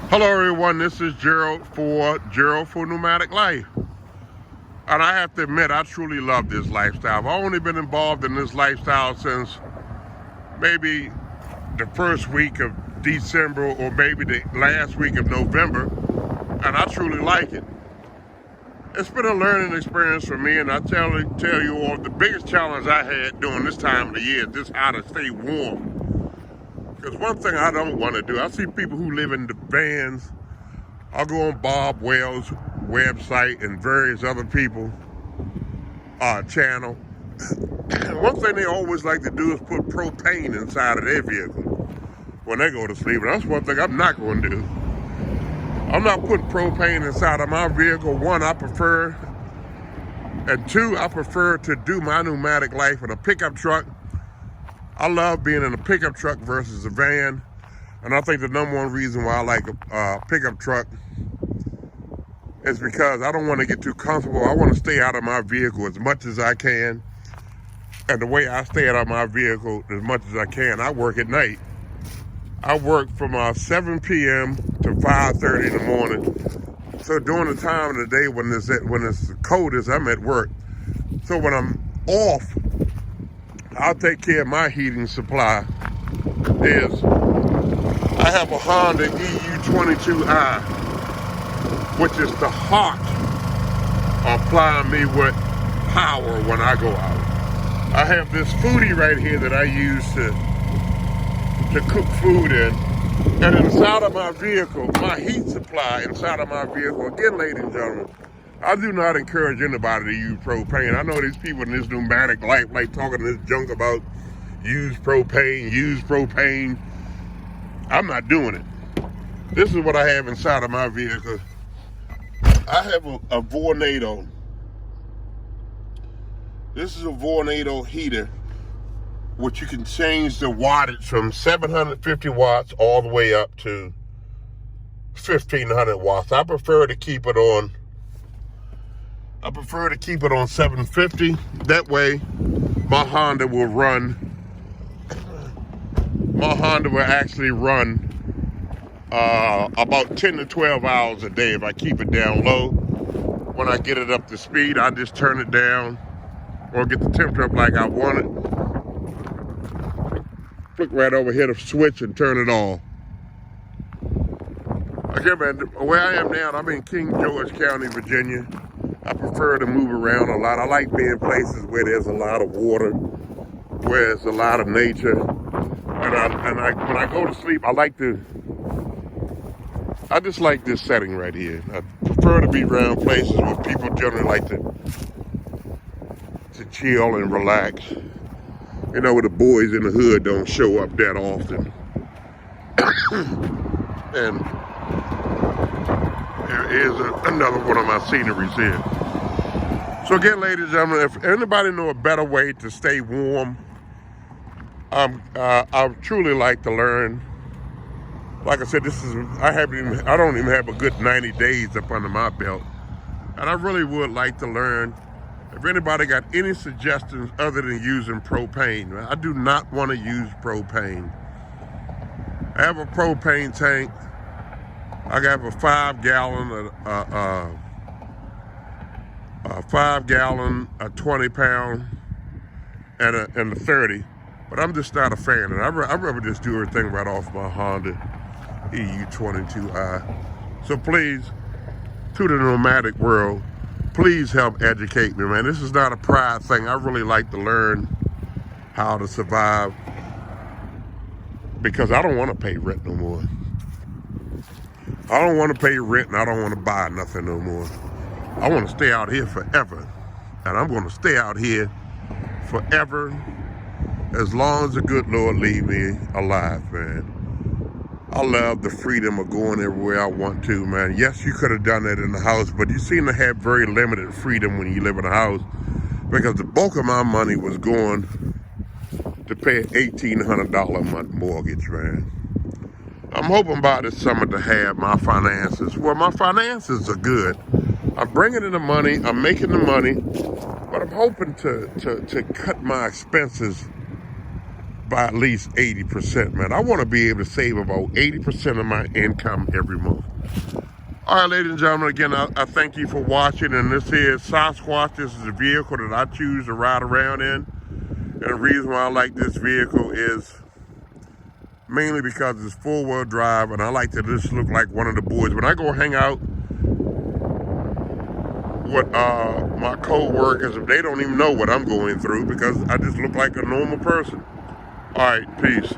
Hello everyone, this is Gerald for Nomadic Life. And I have to admit, I truly love this lifestyle. I've only been involved in this lifestyle since maybe the first week of December or maybe the last week of November, and I truly like it. It's been a learning experience for me, and I tell you all, the biggest challenge I had during this time of the year is just how to stay warm. Because one thing I don't want to do, I see people who live in the vans. I'll go on Bob Wells' website and various other people channel. One thing they always like to do is put propane inside of their vehicle when they go to sleep. And that's one thing I'm not going to do. I'm not putting propane inside of my vehicle. One, I prefer, and two, I prefer to do my nomadic life in a pickup truck. I love being in a pickup truck versus a van. And I think the number one reason why I like a pickup truck is because I don't want to get too comfortable. I want to stay out of my vehicle as much as I can. And the way I stay out of my vehicle as much as I can, I work at night. I work from 7 p.m. to 5:30 in the morning. So during the time of the day when it's coldest, I'm at work. So when I'm off, I'll take care of my heating supply. I have a Honda EU22i, which is the heart of supplying me with power when I go out. I have this foodie right here that I use to cook food in. And inside of my vehicle, my heat supply inside of my vehicle, again, ladies and gentlemen, I do not encourage anybody to use propane. I know these people in this nomadic life like talking this junk about use propane. I'm not doing it. This is what I have inside of my vehicle. I have a Vornado. This is a Vornado heater, which you can change the wattage from 750 watts all the way up to 1500 watts. I prefer to keep it on 750. That way, my Honda will actually run about 10 to 12 hours a day if I keep it down low. When I get it up to speed, I just turn it down or get the temperature up like I want it. Flick right over here to switch and turn it on. Again, man, where I am now, I'm in King George County, Virginia. I prefer to move around a lot. I like being places where there's a lot of water, where there's a lot of nature. And when I go to sleep, I just like this setting right here. I prefer to be around places where people generally like to chill and relax. You know, where the boys in the hood don't show up that often. And there is another one of my sceneries here. So again, ladies and gentlemen, if anybody know a better way to stay warm, I truly like to learn. Like I said, I don't even have a good 90 days up under my belt. And I really would like to learn. If anybody got any suggestions other than using propane, I do not want to use propane. I have a propane tank. I got a 5-gallon, a 20-pound, and a 30. But I'm just not a fan, and I'd rather just do everything right off my Honda EU22i. So please, to the nomadic world, please help educate me, man. This is not a pride thing. I really like to learn how to survive because I don't want to pay rent no more. I don't want to pay rent and I don't want to buy nothing no more. I want to stay out here forever. And I'm going to stay out here forever as long as the good Lord leave me alive, man. I love the freedom of going everywhere I want to, man. Yes, you could have done that in the house, but you seem to have very limited freedom when you live in a house because the bulk of my money was going to pay an $1,800 a month mortgage, man. I'm hoping by this summer to have my finances. Well, my finances are good. I'm bringing in the money, I'm making the money, but I'm hoping to cut my expenses by at least 80%, man. I want to be able to save about 80% of my income every month. All right, ladies and gentlemen, again, I thank you for watching, and this is Sasquatch. This is a vehicle that I choose to ride around in, and the reason why I like this vehicle is mainly because it's four-wheel drive, and I like to just look like one of the boys. When I go hang out with my co-workers, they don't even know what I'm going through because I just look like a normal person. All right, peace.